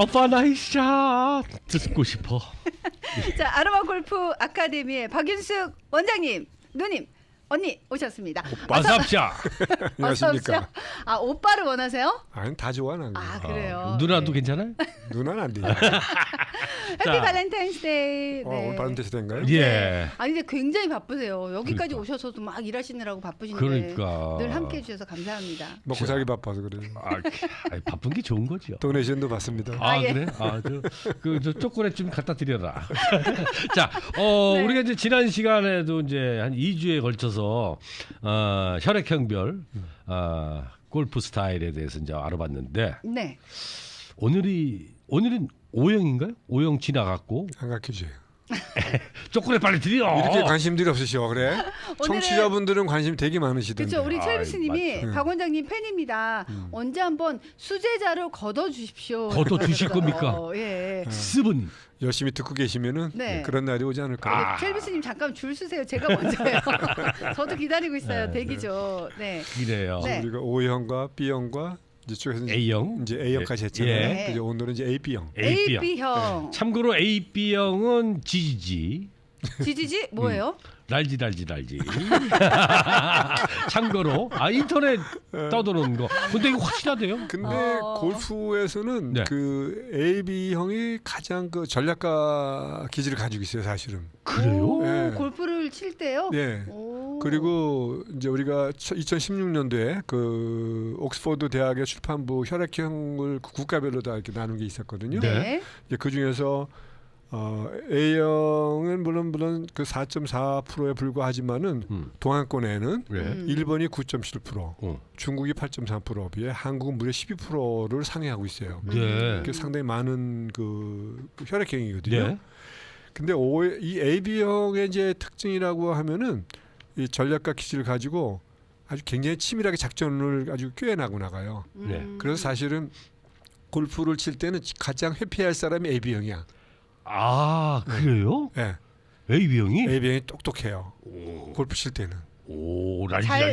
오빠 나이샷 듣고 싶어. 자, 아로마 골프 아카데미의 박윤숙 원장님, 누님, 언니 오셨습니다. 와삽샷. 안녕하십니까. 어서 오십시오. 아, 오빠를 원하세요? 아니 다 좋아 난. 아, 그래요. 누나도 네. 괜찮아요? 누나는 안 되죠. 해피 자. 발렌타인스데이. 네. 오늘 발렌타인스데이인가요? 예. 아니 근데 굉장히 바쁘세요. 여기까지 그러니까. 오셔서도 막 일하시느라고 바쁘신데 그러니까. 늘 함께 해주셔서 감사합니다. 먹고 살기 바빠서 그래요. 아니, 바쁜 게 좋은 거죠. 도네이션도 받습니다. 아, 예. 그래? 저 초콜릿 좀 갖다 드려라. 자, 네. 우리가 이제 지난 시간에도 이제 한 2주에 걸쳐서 혈액형별 골프 스타일에 대해서 이제 알아봤는데 네. 오늘은 O형인가요? O형 지나갔고 안 가르쳐줘요. 초콜릿 빨리 드려. 이렇게 관심들이 없으셔 그래? 오늘은- 청취자분들은 관심 되게 많으시던데. 그렇죠. 우리 아이, 첼비스님이 맞죠. 박 원장님 팬입니다. 언제 한번 수제자로 걷어 주십시오. 걷어 주실 겁니까? 예. 스분. 열심히 듣고 계시면은 네. 그런 날이 오지 않을까. 첼비스님 잠깐 줄 쓰세요. 제가 먼저요. 저도 기다리고 있어요. 네, 대기죠. 네. 그래요. 네. 우리가 O형과 B형과 이쪽에서 A형. 이제 A형까지 했잖아요. 예. 그죠? 오늘은 이제 AB형. AB형. 참고로 AB형은 지지지. 지지지 뭐예요? 날지. 참고로 인터넷 떠도는 거. 근데 이거 확실하대요. 근데 어. 골프에서는 네. 그 AB형이 가장 그 전략가 기질을 가지고 있어요, 사실은. 그래요? 오, 예. 골프를 칠 때요? 예. 오. 그리고 이제 우리가 2016년도에 그 옥스퍼드 대학의 출판부 혈액형을 국가별로 다 이렇게 나눈 게 있었거든요. 네. 이제 그 중에서 A형은 물론 그 4.4%에 불과하지만은 동양권에는 네. 일본이 9.7%, 어. 중국이 8.3%에 비해 한국은 무려 12%를 상회하고 있어요. 네. 그게 상당히 많은 그 혈액형이거든요. 네. 근데 이 AB형의 이제 특징이라고 하면은 이 전략가 기질을 가지고 아주 굉장히 치밀하게 작전을 아주 꿰나고 나가요. 네. 그래서 사실은 골프를 칠 때는 가장 회피할 사람이 AB형이야. 아, 그래요? 예. AB형이? AB형이 똑똑해요. 골프 칠 때는. 오,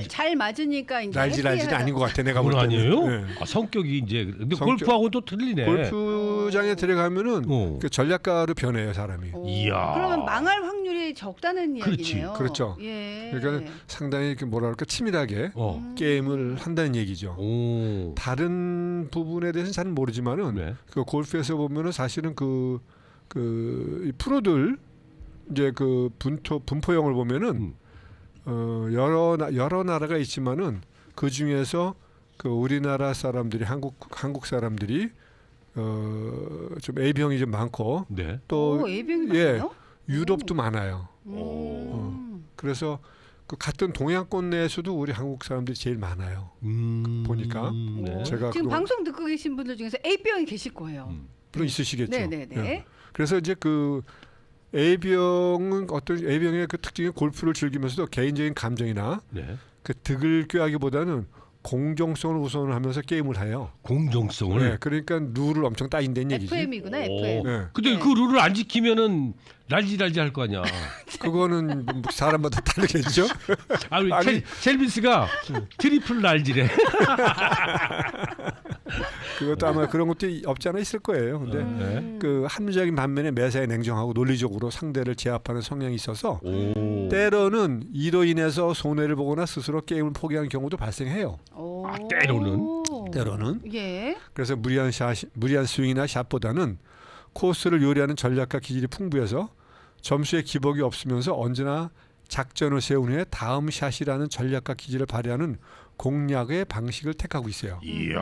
잘 맞으니까 이제 날지날지는 아닌 것 같아. 내가 볼 그건 때는. 아니에요? 예. 성격이 이제 근데 성격- 골프하고 또 틀리네. 골프장에 들어가면은 어. 그 전략가로 변해요, 사람이. 오, 이야. 그러면 망할 확률이 적다는 그렇지. 이야기네요. 그렇죠. 예. 그러니까 상당히 그 뭐라 그럴까 치밀하게 게임을 한다는 얘기죠. 오. 다른 부분에 대해서는 잘 모르지만은 네. 그 골프에서 보면은 사실은 이 프로들 이제 그 분포형을 보면은 여러 나라가 있지만은 그 중에서 그 우리나라 사람들이 한국 사람들이 좀 A형이 좀 많고 네. 또 오, A병이 예, 많아요? 유럽도 많아요. 음. 그래서 그 같은 동양권 내에서도 우리 한국 사람들이 제일 많아요. 보니까. 네. 제가 지금 그동안- 방송 듣고 계신 분들 중에서 A병이 계실 거예요. 물론 있으시겠죠. 네네네. 예. 그래서 이제 그 A병은 어떤 A병의 그 특징이 골프를 즐기면서도 개인적인 감정이나 네. 그 득을 꾀하기보다는 공정성을 우선을 하면서 게임을 해요. 공정성을. 네, 그러니까 룰을 엄청 따진다는 얘기지. FM이구나 오. FM. 네. 근데 네. 그 룰을 안 지키면은 날지 할 거 아니야. 그거는 뭐 사람마다 다르겠죠. 아, 우리 아니. 첼비스가 트리플 날지래. 그것도 아마 그런 것도 없지 않아 있을 거예요. 근데 네. 그 합리적인 반면에 매사에 냉정하고 논리적으로 상대를 제압하는 성향이 있어서 오. 때로는 이로 인해서 손해를 보거나 스스로 게임을 포기하는 경우도 발생해요. 오. 때로는. 예. 그래서 무리한 스윙이나 샷보다는 코스를 요리하는 전략과 기질이 풍부해서 점수에 기복이 없으면서 언제나 작전을 세운 후에 다음 샷이라는 전략과 기질을 발휘하는 공략의 방식을 택하고 있어요. 이야,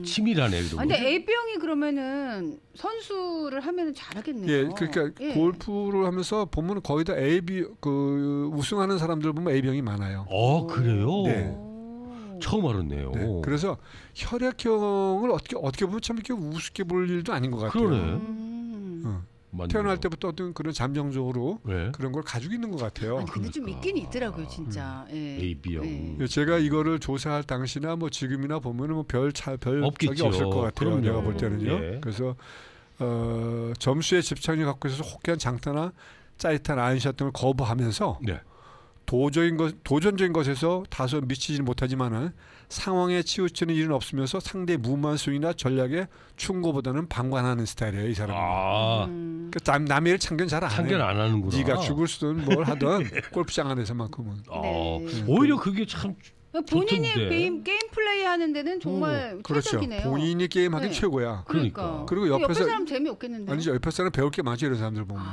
치밀하네. 아, 근데 A병이 그러면은 선수를 하면은 잘하겠네요. 예, 그러니까 예. 골프를 하면서 보면 거의 다 AB 그 우승하는 사람들 보면 A병이 많아요. 그래요? 네. 처음 알았네요. 네, 그래서 혈액형을 어떻게 보면 참 이렇게 우습게 볼 일도 아닌 것 같아요. 그러네. 맞네요. 태어날 때부터 어떤 그런 잠정적으로 네. 그런 걸 가지고 있는 것 같아요. 아니, 근데 좀 있긴 있더라고요, 진짜. 예. A병. 예. 제가 이거를 조사할 당시나 뭐 지금이나 보면은 뭐 별 적이 없겠죠. 없을 것 같아요. 그럼요. 내가 볼 때는요. 예. 그래서 점수에 집착이 갖고 있어서 호쾌한 장타나 짜릿한 아인샷 등을 거부하면서 네. 도전적인 것에서 다소 미치지는 못하지만은 상황에 치우치는 일은 없으면서 상대의 무모한 스윙이나 전략에 충고보다는 방관하는 스타일이에요, 이 사람은. 아, 그러니까 남의 일 참견 잘 안 해요. 참견 안 하는구나. 네가 죽을 수든 뭘 하든 골프장 안에서만큼은. 네. 오히려 그게 참 본인이 좋던데. 게임 플레이 하는 데는 정말 그렇죠. 최적이네요. 본인이 게임하기 네. 최고야. 그러니까. 그리고 옆에 옆에서 사람 재미없겠는데. 아니죠. 옆에 사람 배울 게 많죠, 이런 사람들 보면.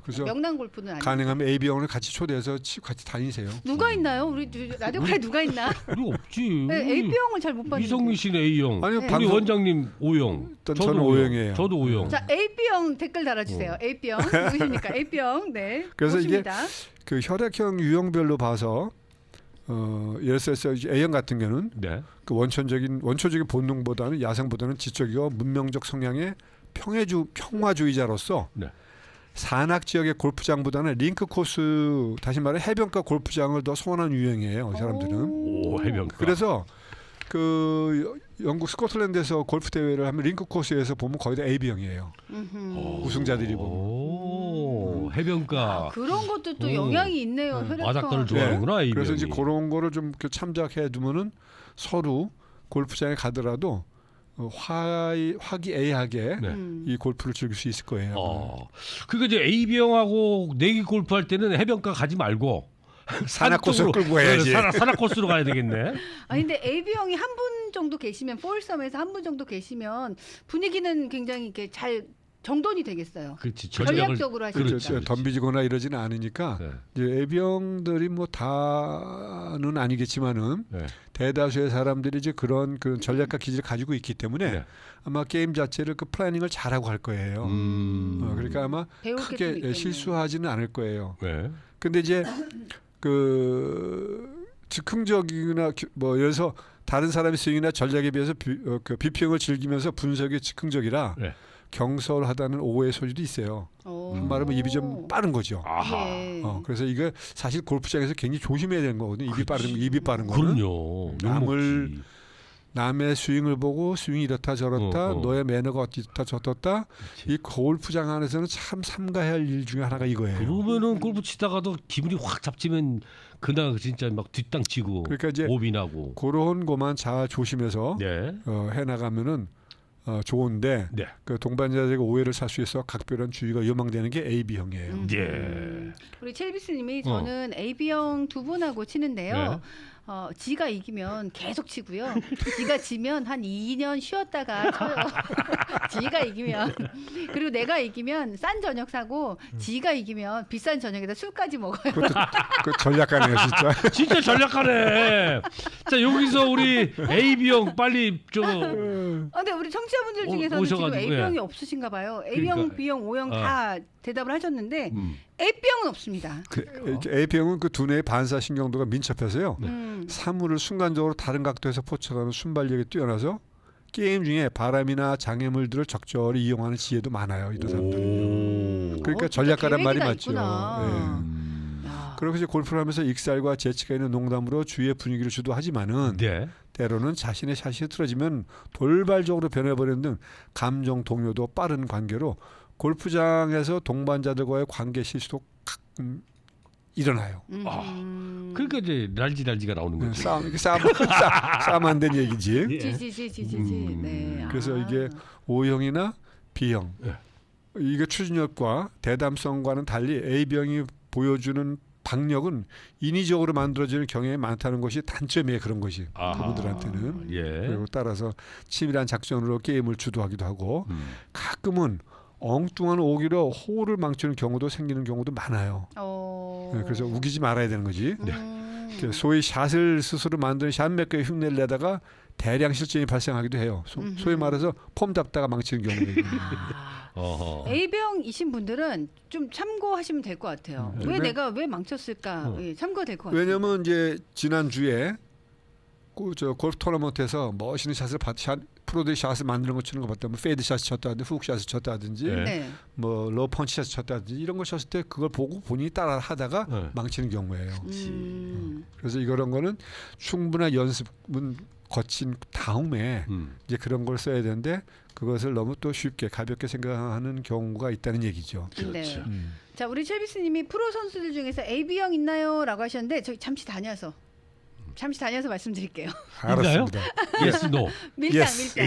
그래서 명랑 골프는 아니에요. 가능하면 AB형을 같이 초대해서 같이 다니세요. 누가 있나요? 우리 라디오카에 누가 있나? 우리 없지. 네, A병을 잘 못 봤는데. 이성민 씨는 A형. 아니요, 네. 우리 방송- 원장님 O형. 일단 저는 O형이에요. 저도 O형. 자, A병 댓글 달아주세요. A병 누구십니까? A병. 네. 그래서 좋습니다. 그 혈액형 유형별로 봐서 예를 들어서 이제 A형 같은 경우는 네. 그 원초적인 본능보다는 야생보다는 지적이고 문명적 성향의 평화주의자로서 네. 산악 지역의 골프장보다는 링크 코스, 다시 말해 해변가 골프장을 더 선호하는 유형이에요, 이 사람들은. 오, 해변가. 그래서 그 영국 스코틀랜드에서 골프 대회를 하면 링크 코스에서 보면 거의 다 AB형이에요. 우승자들이 보면. 오, 해변가. 아, 그런 것도 또 오. 영향이 있네요. 혈액형. 바닷가를 좋아하는구나. A병이. 그래서 이제 그런 거를 좀 이렇게 참작해 두면은 서로 골프장에 가더라도 화기애애하게 네. 이 골프를 즐길 수 있을 거예요. 그러니까 이제 A병하고 내기 골프할 때는 해변가 가지 말고 산악 코스로 쪽으로, 끌고 가야지. 산악 코스로 가야 되겠네. 아니 근데 AB형이 한 분 정도 계시면 포울섬에서 한 분 정도 계시면 분위기는 굉장히 이렇게 잘 정돈이 되겠어요. 그렇지. 전략적으로 하시니까. 그렇죠. 그렇지. 덤비지거나 이러지는 않으니까 네. 이제 A병들이 뭐 다는 아니겠지만은 네. 대다수의 사람들이 이제 그런 전략과 기질을 가지고 있기 때문에 네. 아마 게임 자체를 그 플래닝을 잘하고 할 거예요. 그러니까 아마 배울 게좀 크게 있겠네요. 실수하지는 않을 거예요. 네. 근데 이제 그 즉흥적이나 뭐 예를 들어서 다른 사람의 스윙이나 전략에 비해서 그 비평을 즐기면서 분석이 즉흥적이라 네. 경솔하다는 오해의 소지도 있어요. 말하면 입이 좀 빠른 거죠. 아하. 예. 그래서 이거 사실 골프장에서 굉장히 조심해야 되는 거거든요. 입이 빠른 거는. 그럼요. 남을 욕먹지. 남의 스윙을 보고 스윙이 이렇다 저렇다, 너의 매너가 어떻다 저렇다. 그치. 이 골프장 안에서는 참 삼가해야 할 일 중에 하나가 이거예요. 그러면은 골프 치다가도 기분이 확 잡치면 그날 진짜 막 뒷땅 치고 그러니까 이제 오비 나고. 그런 것만 잘 조심해서 네. 해나가면은 좋은데 네. 그 동반자들에게 오해를 살 수 있어 각별한 주의가 요망되는 게 AB형이에요. 예. 우리 첼비스님이 저는 AB형 두 분하고 치는데요. 네. 지가 이기면 계속 치고요. 지가 지면 한 2년 쉬었다가 쳐요. 지가 이기면. 그리고 내가 이기면 싼 저녁 사고 지가 이기면 비싼 저녁에다 술까지 먹어요. 그것도 그 전략가네요, 진짜. 진짜 전략하네. 자 여기서 우리 AB형 빨리 근데 우리 청취자분들 중에서는 지금 오셔가지고, A병이 예. 없으신가 봐요. A형, 그러니까. B형, O형 다 대답을 하셨는데 음. A병은 없습니다. A병은 그 두뇌의 반사 신경도가 민첩해서요. 음. 사물을 순간적으로 다른 각도에서 포착하는 순발력이 뛰어나서 게임 중에 바람이나 장애물들을 적절히 이용하는 지혜도 많아요. 이런 사람들은요. 그러니까 전략가란 말이 맞죠. 야. 그리고 이제 골프를 하면서 익살과 재치가 있는 농담으로 주위의 분위기를 주도하지만은 네. 때로는 자신의 샷이 틀어지면 돌발적으로 변해버리는 등 감정 동요도 빠른 관계로 골프장에서 동반자들과의 관계 실수도 가끔 일어나요. 그러니까 이제 날지가 나오는 거지. 싸움 안 된 얘기지. 지지지. 네. 그래서 이게 O형이나 B형 예. 이게 추진력과 대담성과는 달리 A병이 보여주는 박력은 인위적으로 만들어지는 경향이 많다는 것이 단점이에요. 그런 것이 그분들한테는. 예. 그리고 따라서 치밀한 작전으로 게임을 주도하기도 하고 가끔은 엉뚱한 오기로 호를 망치는 경우도 생기는 경우도 많아요. 네, 그래서 우기지 말아야 되는 거지. 소위 샷을 스스로 만드는 샷 몇 개의 흉내를 내다가 대량 실전이 발생하기도 해요. 소위 말해서 폼 잡다가 망치는 경우도 있고. A병이신 분들은 좀 참고하시면 될 것 같아요. 왜 내가 왜 망쳤을까? 예, 참고가 될 것 같아요. 왜냐하면 이제 지난 주에 저 골프 토너먼트에서 멋있는 프로들이 샷을 만드는 거 치는 거 봤다면 페이드 샷을 쳤다든지 훅 샷을 쳤다든지 네. 뭐 로우 펀치 샷을 쳤다든지 이런 걸 쳤을 때 그걸 보고 본인이 따라 하다가 망치는 경우예요. 그래서 이런 거는 충분한 연습은 거친 다음에 이제 그런 걸 써야 되는데 그것을 너무 또 쉽게 가볍게 생각하는 경우가 있다는 얘기죠. 그렇죠. 네. 자, 우리 첼비스님이 프로 선수들 중에서 A형 있나요?라고 하셨는데 저기 잠시 다녀서 말씀드릴게요. 알았습니다. yes, no. 밀당. Yes.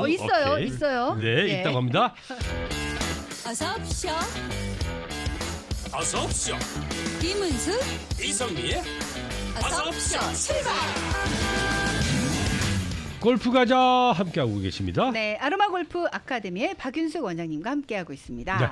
있어요, 오케이. 있어요. 네, 있다고 합니다. 어서 오십시오. 어서 오십시오. 김은수, 이성미의 어서 오십시오. 출발. 골프 가자 함께하고 계십니다. 네, 아로마 골프 아카데미의 박윤숙 원장님과 함께하고 있습니다. 네.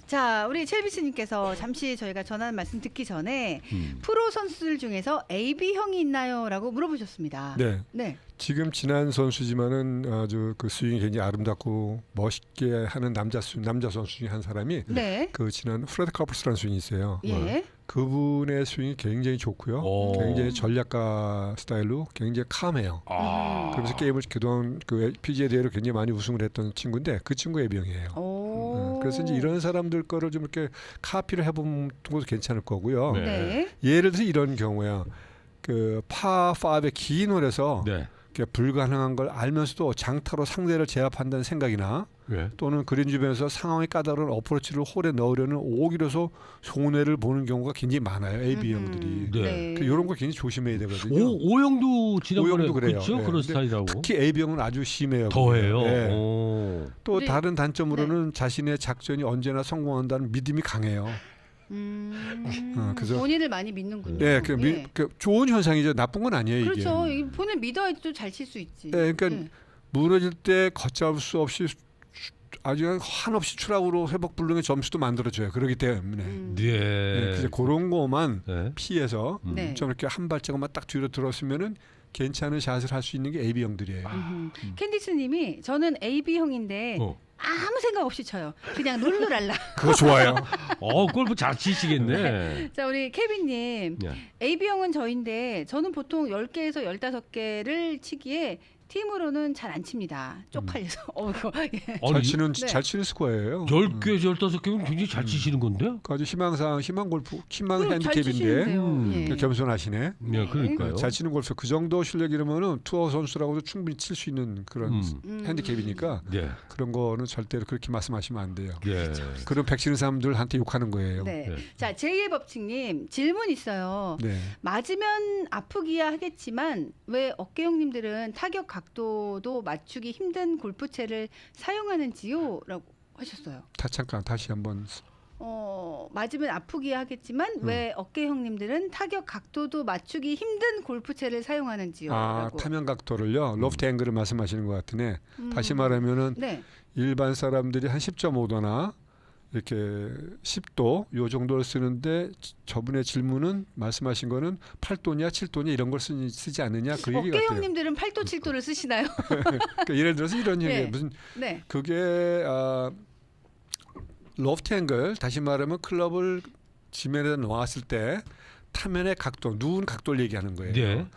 자, 우리 첼비스님께서 잠시 저희가 전하는 말씀 듣기 전에 프로 선수들 중에서 AB형이 있나요?라고 물어보셨습니다. 네. 네. 지금 지난 선수지만은 아주 그 스윙이 굉장히 아름답고 멋있게 하는 남자 선수 중에 한 사람이 네. 그 지난 프레드 커플스라는 스윙이 있어요. 예. 그분의 스윙이 굉장히 좋고요. 오. 굉장히 전략가 스타일로 굉장히 캄해요. 아. 그러면서 게임을 그동안 그 PGA 대회로 굉장히 많이 우승을 했던 친구인데 그 친구의 A형이에요. 오. 그래서 이제 이런 사람들 거를 좀 이렇게 카피를 해보는 것도 괜찮을 거고요. 네. 네. 예를 들어서 이런 경우야. 그 파5의 긴 홀에서 네. 불가능한 걸 알면서도 장타로 상대를 제압한다는 생각이나 네. 또는 그린 주변에서 상황이 까다로운 어프로치를 홀에 넣으려는 오기로서 손해를 보는 경우가 굉장히 많아요. AB형들이. 네. 이런 거 굉장히 조심해야 되거든요. 오형도 지난번에 오형도 그래요. 그렇죠? 네. 그런 근데 스타일이라고. 특히 AB형은 아주 심해요. 더해요. 네. 오. 또 네. 다른 단점으로는 자신의 작전이 언제나 성공한다는 믿음이 강해요. 그래서 본인을 많이 믿는군요. 네, 예. 좋은 현상이죠. 나쁜 건 아니에요. 그렇죠. 이게. 이게 본인 믿어야지 또 잘 칠 수 있지. 네, 그러니까 무너질 때 걷잡을 수 없이 아주 한없이 추락으로 회복 불능의 점수도 만들어줘요. 그렇기 때문에 네. 그래서 그런 거만 네. 피해서 네. 좀 이렇게 한 발짝만 딱 뒤로 들었으면은 괜찮은 샷을 할 수 있는 게 AB형들이에요. 캔디스님이 저는 AB형인데 아무 생각 없이 쳐요. 그냥 룰루랄라. 그거 좋아요. 골프 잘 치시겠네. 자, 우리 케빈님. 네. AB형은 저인데 저는 보통 10개에서 15개를 치기에 팀으로는 잘 안 칩니다. 쪽팔려서. 이거. 예. 아니, 잘 치는 스코어예요. 10개, 15개면 굉장히 잘 치시는 건데요? 그 아주 희망 골프, 희망 잘 핸디캡인데 치시는데요. 예. 겸손하시네. 네, 그러니까요. 잘 치는 골프 그 정도 실력이라면은 투어 선수라고도 충분히 칠 수 있는 그런 핸디캡이니까 네. 그런 거는 절대로 그렇게 말씀하시면 안 돼요. 네. 그런 백치는 사람들한테 욕하는 거예요. 네. 네. 자, 제2의 법칙님 질문 있어요. 네. 맞으면 아프기야 하겠지만 왜 어깨형님들은 타격 각도도 맞추기 힘든 골프채를 사용하는지요? 라고 하셨어요. 잠깐 다시 한번. 맞으면 아프기야 하겠지만 왜 어깨형님들은 타격 각도도 맞추기 힘든 골프채를 사용하는지요? 라고. 타면 각도를요. 로프트 앵글을 말씀하시는 것 같으네. 다시 말하면은 네. 일반 사람들이 한 10.5도나 이렇게 10도 요 정도를 쓰는데 저분의 질문은 말씀하신 거는 8도냐 7도냐 이런 걸 쓰지 않느냐 그 얘기 같아요. 어깨형님들은 8도 7도를 쓰시나요? 그러니까 예를 들어서 이런 네. 얘기 무슨 네. 그게 로프트 앵글 다시 말하면 클럽을 지면에 놓았을 때 타면의 각도 누운 각도를 얘기하는 거예요. 네.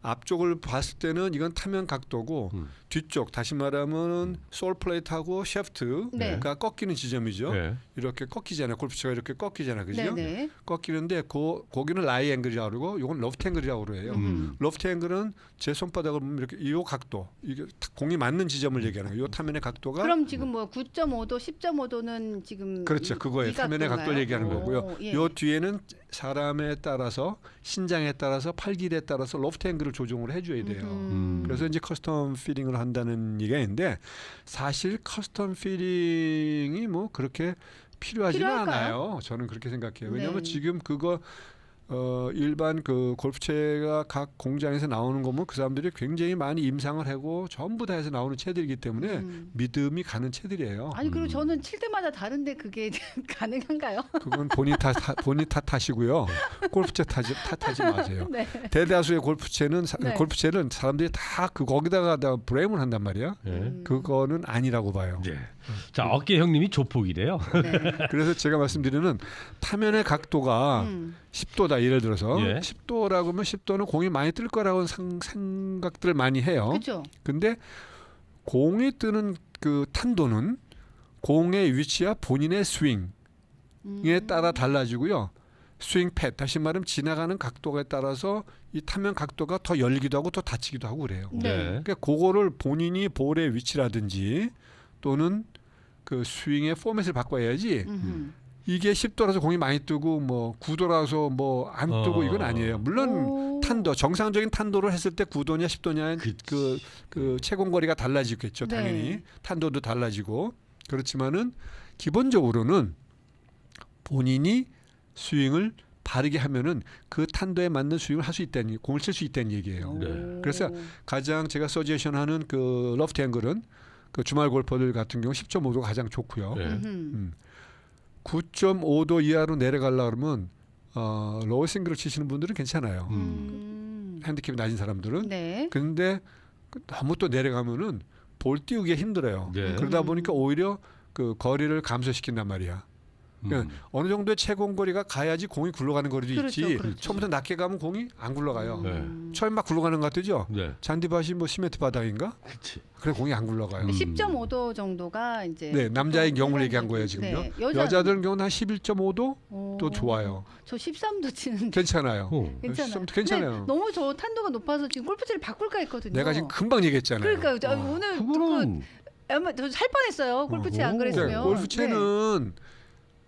앞쪽을 봤을 때는 이건 타면 각도고 뒤쪽 다시 말하면 솔 플레이트하고 셰프트가 네. 꺾이는 지점이죠. 네. 이렇게 꺾이잖아요. 골프채가 이렇게 꺾이잖아요. 그죠? 네. 꺾이는데 거기는 라이 앵글이라고 그러고 이건 로프트 앵글이라고 그래요. 로프트 앵글은 제 손바닥을 보면 이렇게 이 각도 이게 공이 맞는 지점을 얘기하는 거예요. 이 타면의 각도가 그럼 지금 뭐 9.5도, 10.5도는 지금 그렇죠. 그거예요. 이 타면의 각도인가요? 각도를 얘기하는 거고요. 예. 요 뒤에는 사람에 따라서 신장에 따라서 팔길에 따라서 로프트 앵글을 조정을 해줘야 돼요. 그래서 이제 커스텀 피링을 한다는 얘기가 있는데 사실 커스텀 피링이 뭐 그렇게 필요하지는 필요할까요? 않아요. 저는 그렇게 생각해요. 왜냐하면 네. 지금 그거 일반 그 골프채가 각 공장에서 나오는 거면 그 사람들이 굉장히 많이 임상을 하고 전부 다 해서 나오는 채들이기 때문에 믿음이 가는 채들이에요. 아니 그리고 저는 칠 때마다 다른데 그게 가능한가요? 그건 본인 탓하시고요. 골프채 탓하지 마세요. 네. 대다수의 골프채는 네. 골프채는 사람들이 다 거기다가 다 브레임을 한단 말이야. 네. 그거는 아니라고 봐요. 네. 자, 어깨 형님이 조폭이래요. 네. 그래서 제가 말씀드리는 타면의 각도가 10도다 예를 들어서 예. 10도라고 하면 10도는 공이 많이 뜰 거라고 생각들을 많이 해요. 그렇죠. 근데 공이 뜨는 그 탄도는 공의 위치와 본인의 스윙에 따라 달라지고요. 스윙 패드 다시 말하면 지나가는 각도에 따라서 이 타면 각도가 더 열리기도 하고 더 닫히기도 하고 그래요. 네. 그러니까 그거를 본인이 볼의 위치라든지 또는 그 스윙의 포맷을 바꿔야지 음흠. 이게 10도라서 공이 많이 뜨고 뭐 9도라서 뭐 안 뜨고 이건 아니에요. 물론 오. 탄도 정상적인 탄도를 했을 때 9도냐 10도냐 그 채공거리가 달라지겠죠. 네. 당연히 탄도도 달라지고 그렇지만은 기본적으로는 본인이 스윙을 바르게 하면은 그 탄도에 맞는 스윙을 할 수 있다는 공을 칠 수 있다는 얘기예요. 네. 그래서 가장 제가 서제션하는 그 러프트 앵글은 그 주말 골퍼들 같은 경우 10.5도가 가장 좋고요. 네. 음흠. 9.5도 이하로 내려가려 그러면 로우 싱글을 치시는 분들은 괜찮아요. 핸디캡이 낮은 사람들은. 네. 근데 너무 또 내려가면은 볼 띄우기가 힘들어요. 네. 그러다 보니까 오히려 그 거리를 감소시킨단 말이야. 그러니까 어느 정도의 채공거리가 가야지 공이 굴러가는 거리도 그렇죠, 있지. 그렇죠. 처음부터 낮게 가면 공이 안 굴러가요. 네. 처음 막 굴러가는 것 같죠? 네. 잔디밭이 뭐 시멘트 바닥인가? 그렇지. 그래 공이 안 굴러가요. 10.5도 정도가 이제 네, 남자의 보통 경우를 얘기한 일반적인- 거예요 지금요. 네. 여자들 경우는 한 11.5도 오. 또 좋아요. 저 13도 치는데 괜찮아요. 괜찮아요. 괜찮아요. 근데 너무 저 탄도가 높아서 지금 골프채를 바꿀까 했거든요. 내가 지금 금방 얘기했잖아요. 그러니까 저 어. 오늘 그거는 저살 뻔했어요. 골프채 안 어허. 네, 그랬으면. 골프채는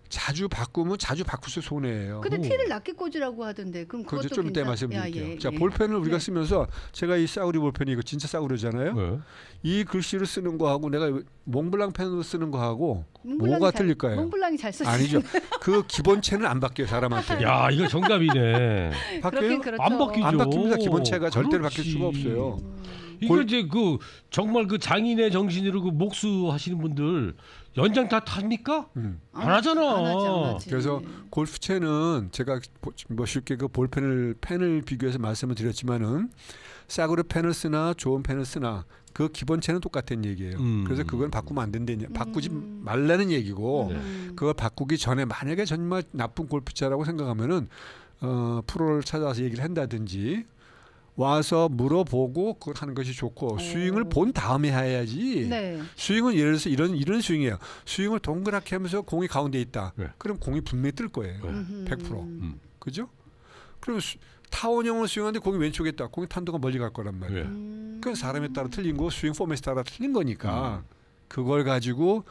자주 바꾸면 자주 바꿀수록 손해예요. 근데 티를 낮게 꽂으라고 하던데 그럼 그거 그것도 좀 이따 괜찮- 말씀드릴게요. 야, 예, 자 예. 볼펜을 우리가 네. 쓰면서 제가 이 싸구려 볼펜이 이거 진짜 싸구려잖아요. 네. 이 글씨를 쓰는 거하고 내가 몽블랑 펜으로 쓰는 거하고 몽블랑이 뭐가 잘- 틀릴까요? 몽블랑이 잘 쓰시. 아니죠. 그 기본체는 안 바뀌어요 사람한테. 야 이거 정답이네. 바뀌어요? 그렇긴 그렇죠. 안 바뀌죠. 안 바뀝니다. 기본체가 절대로 그렇지. 바뀔 수가 없어요. 이거 이제 그 정말 그 장인의 정신으로 그 목수 하시는 분들 연장 다 탑니까? 안 하잖아. 안 하지, 안 하지. 그래서 골프채는 제가 뭐 쉽게 그 펜을 비교해서 말씀을 드렸지만은 싸구려 펜을 쓰나 좋은 펜을 쓰나 그 기본체는 똑같은 얘기예요. 그래서 그건 바꾸면 안 된다는 바꾸지 말라는 얘기고 그걸 바꾸기 전에 만약에 정말 나쁜 골프채라고 생각하면은 프로를 찾아서 얘기를 한다든지 와서 물어보고 그걸 하는 것이 좋고 스윙을 본 다음에 해야지. 네. 스윙은 예를 들어서 이런 스윙이에요. 스윙을 동그랗게 하면서 공이 가운데 있다. 네. 그럼 공이 분명히 뜰 거예요. 네. 100%. 그죠? 그럼 타원형으로 스윙하는데 공이 왼쪽에 있다. 공이 탄도가 멀리 갈 거란 말이에요. 네. 그건 사람에 따라 틀린 거 스윙 포맷에 따라 틀린 거니까 그걸 가지고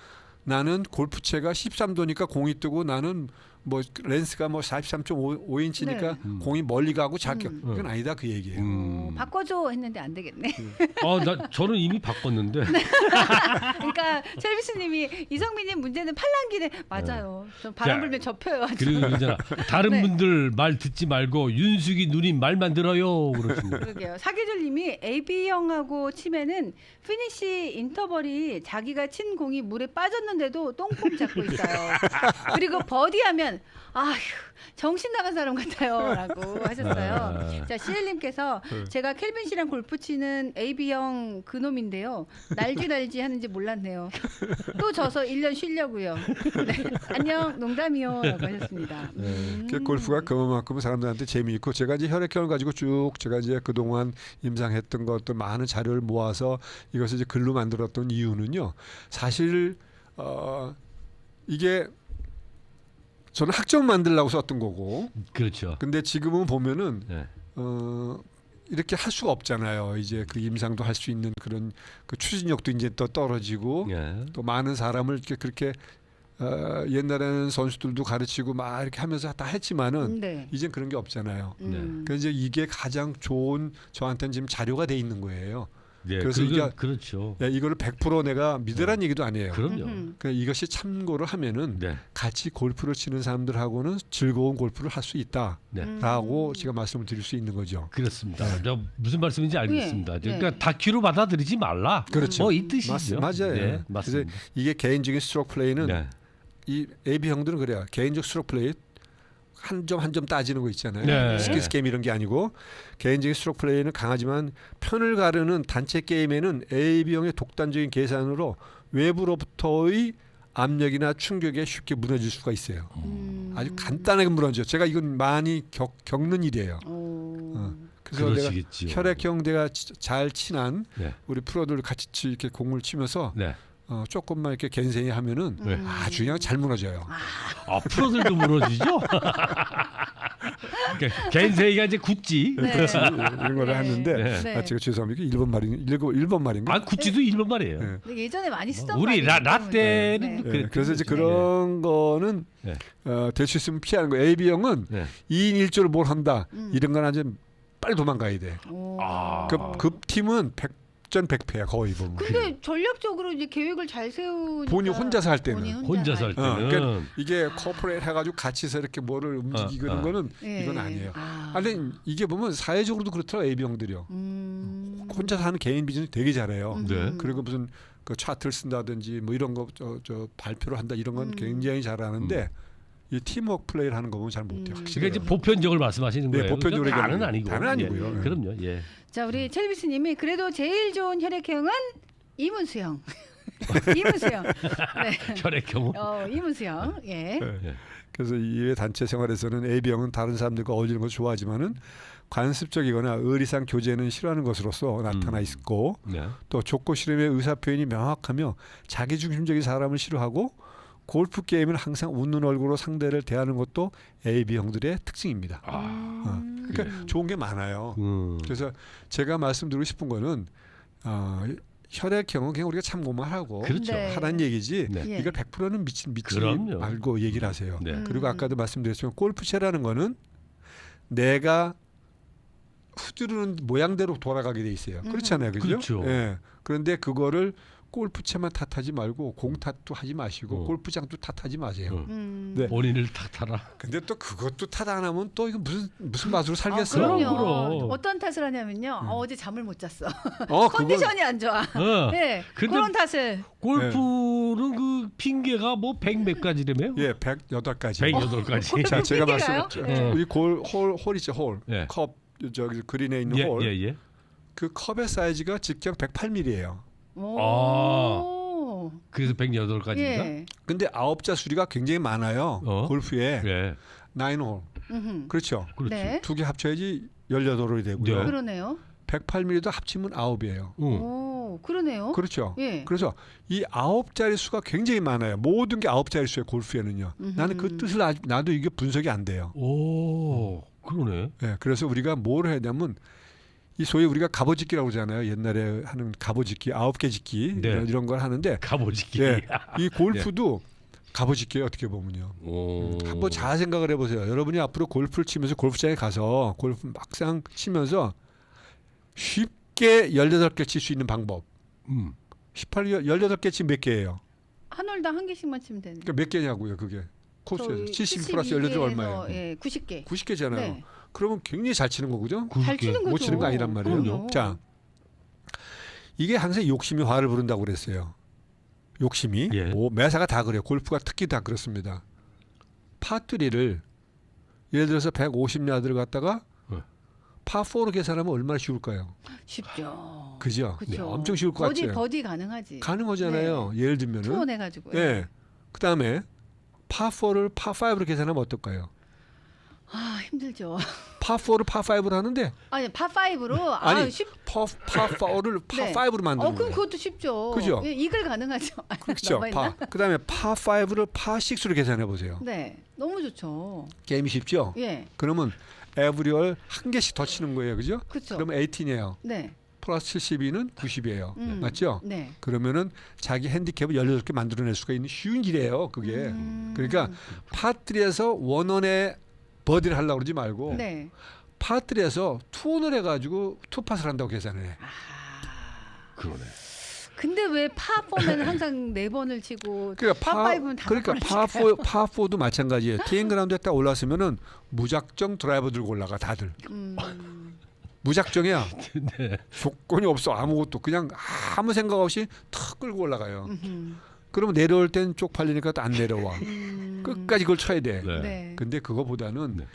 나는 골프채가 13도니까 공이 뜨고 나는 뭐 렌스가 뭐 43.5인치니까 네. 공이 멀리 가고 작게 그건 아니다 그 얘기예요. 바꿔줘 했는데 안 되겠네. 저는 이미 바꿨는데. 그러니까 첼비스님이 이성민님 문제는 팔랑기네. 맞아요. 좀 바람 자, 불면 접혀요. 아주. 그리고 그러잖아. 다른 네. 분들 말 듣지 말고 윤숙이 누님 말만 들어요. 그러시는 그러게요. 사계절님이 AB 형하고 치면은 피니시 인터벌이 자기가 친 공이 물에 빠졌는데도 똥폼 잡고 있어요. 그리고 버디하면 아휴 정신 나간 사람 같아요라고 하셨어요. 자 CL님께서 제가 켈빈 씨랑 골프 치는 AB 형 그놈인데요. 날쥐 하는지 몰랐네요. 또 져서 1년 쉬려고요. 네. 안녕 농담이요라고 하셨습니다. 그 골프가 그만큼 사람들한테 재미있고 제가 이제 혈액형을 가지고 쭉 제가 이제 그동안 임상했던 것들 많은 자료를 모아서 이것을 이제 글로 만들었던 이유는요. 사실 이게 저는 학점 만들려고 썼던 거고. 그렇죠. 근데 지금은 보면은 네. 이렇게 할 수가 없잖아요. 이제 그 임상도 할 수 있는 그런 그 추진력도 이제 또 떨어지고 예. 또 많은 사람을 이렇게 그렇게 옛날에는 선수들도 가르치고 막 이렇게 하면서 다 했지만은 네. 이젠 그런 게 없잖아요. 음. 그래서 이제 이게 가장 좋은 저한테는 지금 자료가 돼 있는 거예요. 예, 그래서 이게 그렇죠. 야, 이거를 100% 내가 믿으란 얘기도 아니에요. 그럼요. 그러니까 이것이 참고를 하면은 네. 같이 골프를 치는 사람들하고는 즐거운 골프를 할 수 있다라고 네. 제가 말씀을 드릴 수 있는 거죠. 그렇습니다. 저 무슨 말씀인지 알겠습니다. 예, 그러니까 예. 다큐로 받아들이지 말라. 그렇죠. 뭐 이 뜻이죠. 맞아요. 네, 그래서 맞습니다. 이게 개인적인 스트로크 플레이는 네. 이 AB 형들은 그래요. 개인적 스트로크 플레이 한 점 한 점 따지는 거 있잖아요. 네. 스키스 게임 이런 게 아니고 개인적인 스트로크 플레이는 강하지만 편을 가르는 단체 게임에는 AB형의 독단적인 계산으로 외부로부터의 압력이나 충격에 쉽게 무너질 수가 있어요. 아주 간단하게 무너져. 제가 이건 많이 겪는 일이에요. 그래서 그러시겠지요. 내가 혈액형 내가 잘 친한 네. 우리 프로들 같이 이렇게 공을 치면서 네. 조금만 이렇게 갠생이 하면은 네. 아주 그냥 잘 무너져요. 프로들도 무너지죠? 그러니까 겐세이가 이제 구찌. 네. 그렇지 이런 거를 네. 했는데 네. 아, 제가 죄송합니다. 일본 말인가? 아 구찌도 일본 말이에요. 네. 근데 예전에 많이 쓰던 우리 말이에요. 라떼는 네. 그- 네, 그래서 이제 거죠. 그런 거는 네. 될 수 있으면 피하는 거. AB형은 네. 2인 1조로 뭘 한다. 음. 이런 건 아주 빨리 도망가야 돼. 오. 아. 그 팀은 100전 100패야 거의 보면. 근데 전략적으로 이제 계획을 잘 세우니까 본인 혼자서 할 때는. 본인 혼자서 할 때는 그러니까 이게 커퍼레이트 해가지고 같이서 이렇게 뭐를 움직이고 이런 거는 예. 이건 아니에요. 아. 아니 이게 보면 사회적으로도 그렇더라 AB형들이요. 혼자서 하는 개인 비즈니스 되게 잘해요. 네. 그리고 무슨 그 차트를 쓴다든지 뭐 이런 거 저 발표를 한다 이런 건 굉장히 잘하는데 이 팀워크 플레이를 하는 거 보면 잘 못해요. 확실히. 그러니까 이제 보편적을 말씀하시는 네, 거예요. 보편적으로 다는 얘기하는 아니고. 다는 아니고요. 예. 예. 그럼요. 예. 자, 우리 첼비스님이 그래도 제일 좋은 혈액형은 이문수형. 이문수형. 네. 혈액형은 이문수형. 예. 네. 그래서 이외 단체 생활에서는 AB형은 다른 사람들과 어울리는 걸 좋아하지만은 관습적이거나 의리상 교제는 싫어하는 것으로서 나타나 있고 네. 또 족고 실험의 의사 표현이 명확하며 자기중심적인 사람을 싫어하고 골프 게임을 항상 웃는 얼굴로 상대를 대하는 것도 AB형들의 특징입니다. 아. 그러니까 좋은 게 많아요. 그래서 제가 말씀드리고 싶은 거는 혈액형은 그냥 우리가 참고만 하고 그렇죠. 네. 하라는 얘기지 네. 예. 이걸 100%는 믿지 그럼요. 말고 얘기를 하세요. 네. 그리고 아까도 말씀드렸지만 골프채라는 거는 내가 후두르는 모양대로 돌아가게 돼 있어요. 그렇잖아요, 그죠? 그렇죠. 예. 그런데 그거를 골프채만 탓하지 말고 공 탓도 하지 마시고 어. 골프장도 탓하지 마세요. 네. 본인을 탓하라. 근데 또 그것도 탓 안 하면 또 이거 무슨 맛으로 아, 살겠어? 그럼, 그럼요. 그럼. 어떤 탓을 하냐면요. 어제 잠을 못 잤어. 그건 컨디션이 안 좋아. 어. 네. 근데 그런 탓을. 골프는 그 핑계가 뭐 100몇 가지라며요? 예, 108가지. 108가지. 자, 제가 핑계가요? 말씀 네. 우리 홀 있죠, 홀. 예. 컵 저기 그린에 있는 예, 홀. 예, 예. 그 컵의 사이즈가 직경 108mm예요. 오. 그래서 108가지인가? 예. 근데 9자 수리가 굉장히 많아요. 골프에 예. 9홀. 음흠. 그렇죠. 그렇지. 네. 두 개 합쳐야지 18홀이 되고요. 네. 그러네요. 108mm도 합치면 9이에요. 응. 오, 그러네요. 그렇죠. 예. 그래서 이 9자리 수가 굉장히 많아요. 모든 게 9자리 수예요, 골프에는요. 나는 그 뜻을 나도 이게 분석이 안 돼요. 오, 그러네. 예, 그래서 우리가 뭘 해야 되냐면 이 소위 우리가 갑오짓기라고 그러잖아요. 옛날에 하는 갑오짓기, 9개 짓기 네. 이런 걸 하는데 갑오짓기. 예, 이 골프도 갑오짓기예요. 어떻게 보면요. 오. 한번 잘 생각을 해보세요. 여러분이 앞으로 골프를 치면서 골프장에 가서 골프 막상 치면서 쉽게 18개 칠 수 있는 방법. 18개 치면 몇 개예요? 한 홀당 한 개씩만 치면 되는. 그러니까 몇 개냐고요, 그게. 코스에서 70 플러스 18이 얼마예요? 예, 90개. 90개잖아요. 네. 그러면 굉장히 잘 치는 거거든요. 잘 치는 거죠. 못 치는 거 아니란 말이에요. 그럼요. 자, 이게 항상 욕심이 화를 부른다고 그랬어요. 욕심이. 예. 뭐 매사가 다 그래요. 골프가 특히 다 그렇습니다. 파3를 예를 들어서 150야드를 갖다가 네. 파4로 계산하면 얼마나 쉬울까요? 쉽죠. 그죠? 그쵸. 네, 엄청 쉬울 것 같죠? 버디 가능하지. 가능하잖아요. 예를 들면은. 투혼 해가지고. 예. 그다음에 파4를 파5로 계산하면 어떨까요? 아 힘들죠. 파4를 파5로 하는데 아니 파5로 아니, 쉽. 파4를 네. 파5로 만드는 그럼 거예요. 그것도 쉽죠. 그죠? 예, 이글 가능하죠. 그렇죠. 남아있나? 그다음에 파5를 파6로 계산해 보세요. 네, 너무 좋죠. 게임이 쉽죠? 예, 그러면 에브리얼 한 개씩 더 치는 거예요. 그죠? 그렇죠. 그러면 18이에요. 네, 플러스 72는 90이에요. 맞죠? 네. 그러면은 자기 핸디캡을 18개 만들어낼 수가 있는 쉬운 길이에요. 그게. 그러니까 파3에서 원원의 버디를 하려고 그러지 말고 네. 파3에서 투혼을 해가지고 투팟을 한다고 계산을 해. 그러네. 근데 왜 파4는 항상 4번을 치고 그러니까 파5는 다섯 그러니까 번을 칠까요? 파4도 마찬가지예요. 티잉 그라운드에 딱 올라왔으면은 무작정 드라이버 들고 올라가 다들. 무작정이야. 네. 조건이 없어 아무것도 그냥 아무 생각 없이 탁 끌고 올라가요. 그러면 내려올 땐 쪽팔리니까 또 안 내려와. 끝까지 그걸 쳐야 돼. 네. 네. 근데 그거보다는 네.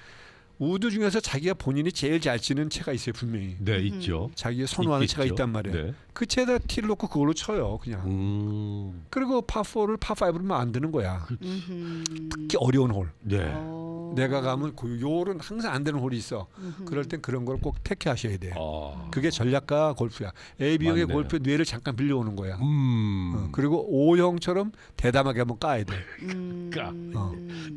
우드 중에서 자기가 본인이 제일 잘 치는 채가 있어요 분명히. 네, 있죠. 자기가 선호하는 채가 있죠. 있단 말이에요. 네. 그 채에다 티를 놓고 그걸로 쳐요 그냥. 그리고 파4를 파5로 만드는 거야. 특히 어려운 홀. 네. 어. 내가 가면 요런 항상 안 되는 홀이 있어. 그럴 땐 그런 걸 꼭 택해하셔야 돼. 그게 전략가 골프야. AB형의 맞네. 골프의 뇌를 잠깐 빌려오는 거야. 음. 그리고 O형처럼 대담하게 한번 까야 돼. 까. 어.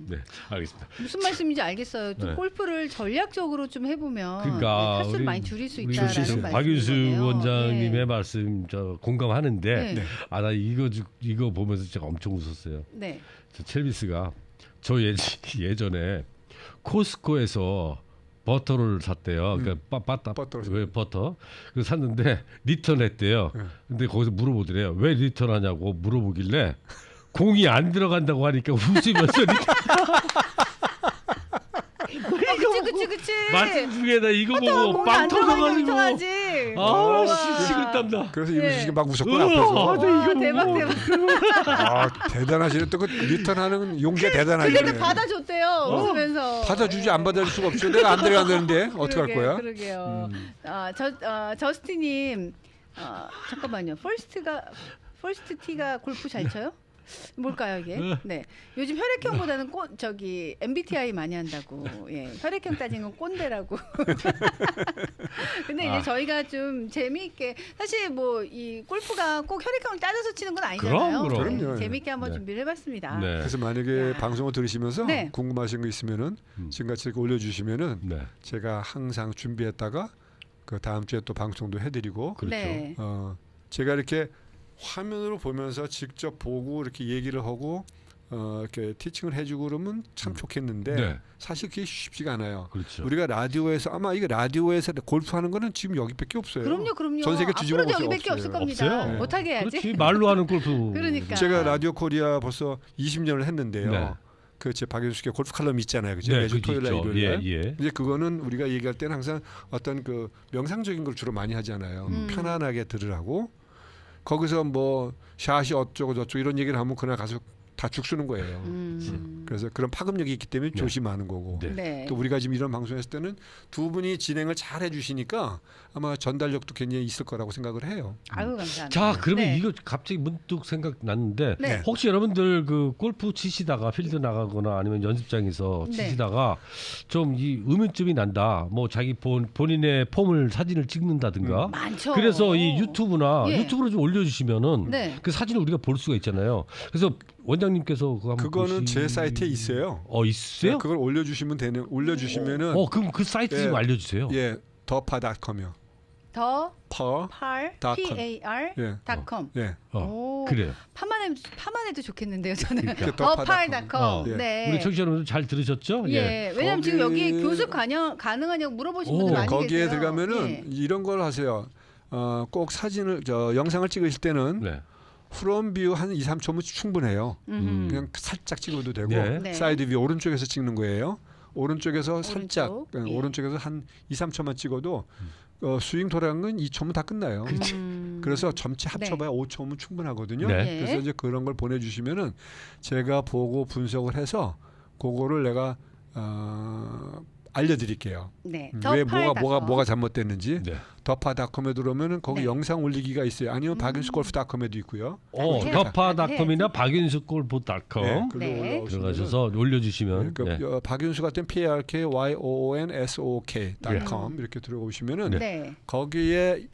네, 알겠습니다. 무슨 말씀인지 알겠어요. 좀 네. 골프를 전략적으로 좀 해보면 그러니까 타수를 우리- 많이 줄일 수 우리 있다라는 말씀이네요. 박윤수 원장님의 네. 말씀 저 공감하는데 네. 아 나 이거 보면서 제가 엄청 웃었어요. 네. 저 첼비스가 저 예전에 코스코에서 버터를 샀대요. 그러니까 버터를 왜 버터? 그 샀는데 리턴했대요. 근데 거기서 물어보더래요. 왜 리턴하냐고 물어보길래 공이 안 들어간다고 하니까 웃으면서 그치. 말씀 중에다 이거 또 보고 공이 빵 안 들어가니까 터져가지고 이상하지. 아 식은땀나. 그래서 네. 이민수 씨가 막 웃었구나 앞에서. 아, 네, 이거 대박 보고. 대박. 아 대단하시네. 또 그 리턴하는 용기가 대단하네. 근데 받아줬대요. 웃으면서. 받아주지 안 받아줄 수가 없죠. 내가 안 들어간다는데 어떻게 할 거야? 그러게요. 저스티님 잠깐만요. 퍼스트 티가 골프 잘 쳐요? 뭘까요 이게? 네, 요즘 혈액형보다는 저기 MBTI 많이 한다고. 예, 혈액형 따지는 건 꼰대라고. 근데 이제 저희가 좀 재미있게 사실 뭐 이 골프가 꼭 혈액형을 따져서 치는 건 아니잖아요. 그럼. 그럼요. 재미있게 한번 네. 준비를 해봤습니다. 네. 그래서 만약에 야. 방송을 들으시면서 네. 궁금하신 거 있으면은 지금같이 이렇게 올려주시면은 네. 제가 항상 준비했다가 그 다음 주에 또 방송도 해드리고 그렇죠. 네. 제가 이렇게 화면으로 보면서 직접 보고 이렇게 얘기를 하고 이렇게 티칭을 해주고 그러면 참 좋겠는데 네. 사실 그게 쉽지가 않아요. 그렇죠. 우리가 라디오에서 아마 이게 라디오에서 골프하는 거는 지금 여기밖에 없어요. 그럼요. 전 세계 뒤집어 앞으로도 보세요. 여기밖에 없을 없어요. 겁니다. 없어요. 못하게 해야지. 그렇지 말로 하는 골프. 그러니까. 제가 라디오 코리아 벌써 20년을 했는데요. 네. 그 제 박윤수 씨의 골프 칼럼 있잖아요. 그죠? 네, 매주 그게 토요일 날 있죠. 일요일 날. 예. 이제 그거는 우리가 얘기할 때는 항상 어떤 그 명상적인 걸 주로 많이 하잖아요. 편안하게 들으라고. 거기서 뭐 샷이 어쩌고 저쩌고 이런 얘기를 하면 그날 가서 다 죽쓰는 거예요. 그래서 그런 파급력이 있기 때문에 네. 조심하는 거고. 네. 네. 또 우리가 지금 이런 방송했을 때는 두 분이 진행을 잘 해주시니까 아마 전달력도 굉장히 있을 거라고 생각을 해요. 아유 감사합니다. 자, 그러면 네. 이거 갑자기 문득 생각났는데 네. 혹시 여러분들 그 골프 치시다가 필드 나가거나 아니면 연습장에서 네. 치시다가 좀 이 의문점이 난다. 뭐 자기 본인의 폼을 사진을 찍는다든가. 많죠. 그래서 이 유튜브나 예. 유튜브로 좀 올려주시면은 네. 그 사진을 우리가 볼 수가 있잖아요. 그래서 원장님께서 그거 한번 그거는 제 보시- 사이트에 있어요. 있어요? 그걸 올려주시면은 그럼 그 사이트 좀 예. 알려주세요. 예, 더파.com이요. 더 퍼. par .com. par.com. 예. 오. 그래요. 파만 해도 좋겠는데요, 저는. 그러니까 더 더파.com. par.com. 예. 네. 우리 청취자 여러분들 잘 들으셨죠? 예. 왜냐면 지금 거기- 여기 교습 가능하냐고 물어보신 분들 오. 많이 거기에 계세요. 들어가면은 예. 이런 걸 하세요. 꼭 사진을 영상을 찍으실 때는 네. 프롬 뷰 한 2, 3초면 충분해요. 음. 그냥 살짝 찍어도 되고 네. 네. 사이드 뷰 오른쪽에서 찍는 거예요. 오른쪽에서 살짝 오른쪽. 예. 오른쪽에서 한 2, 3초만 찍어도 스윙 돌아간 건 2초면 다 끝나요. 그래서 전체 합쳐봐야 5초면 충분하거든요. 네. 그래서 이제 그런 걸 보내주시면은 제가 보고 분석을 해서 그거를 내가 알려드릴게요. 네. 왜 뭐가 잘못됐는지. 네. 더파닷컴에 들어오면은 거기 네. 영상 올리기가 있어요. 아니면 박윤수골프닷컴에도 있고요. 해야죠. 더파닷컴이나 해야지. 박윤수골프닷컴 네, 글로 네. 올라오시면은 들어가셔서 올려주시면 그 네. 박윤수 같은 PRKYOONSOK.com 이렇게 들어오시면은 네. 네. 거기에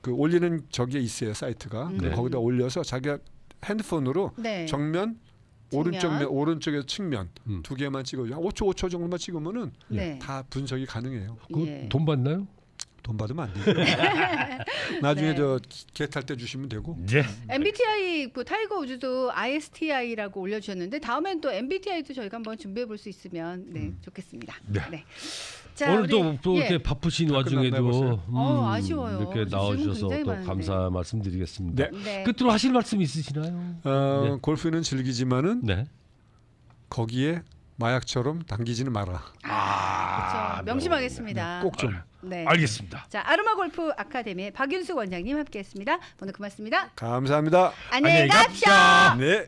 그 올리는 저게 있어요 사이트가. 네. 거기다 올려서 자기가 핸드폰으로 네. 정면 오른쪽에서 측면 두 개만 찍어줘. 5초 정도만 찍으면은 네. 다 분석이 가능해요. 그거 예. 돈 받나요? 돈 받으면 안 돼요. 나중에 네. 저 개탈 때 주시면 되고. 네. MBTI 그 타이거 우즈도 ISTI라고 올려주셨는데 다음엔 또 MBTI도 저희가 한번 준비해 볼 수 있으면 좋겠습니다. 네. 자, 오늘 우리- 또 예. 이렇게 바쁘신 끝났나요, 와중에도 벌써요? 아쉬워요. 이렇게 질문 나와주셔서 굉장히 또 많은데. 감사 말씀드리겠습니다. 네. 네. 끝으로 하실 말씀 있으시나요? 네. 골프는 즐기지만은 네. 거기에 마약처럼 당기지는 마라. 그렇죠. 명심하겠습니다. 꼭 좀. 네. 알겠습니다. 자, 아로마 골프 아카데미의 박윤수 원장님 함께했습니다. 오늘 고맙습니다. 감사합니다. 안녕히 안녕히 가십시오. 갑시다. 네.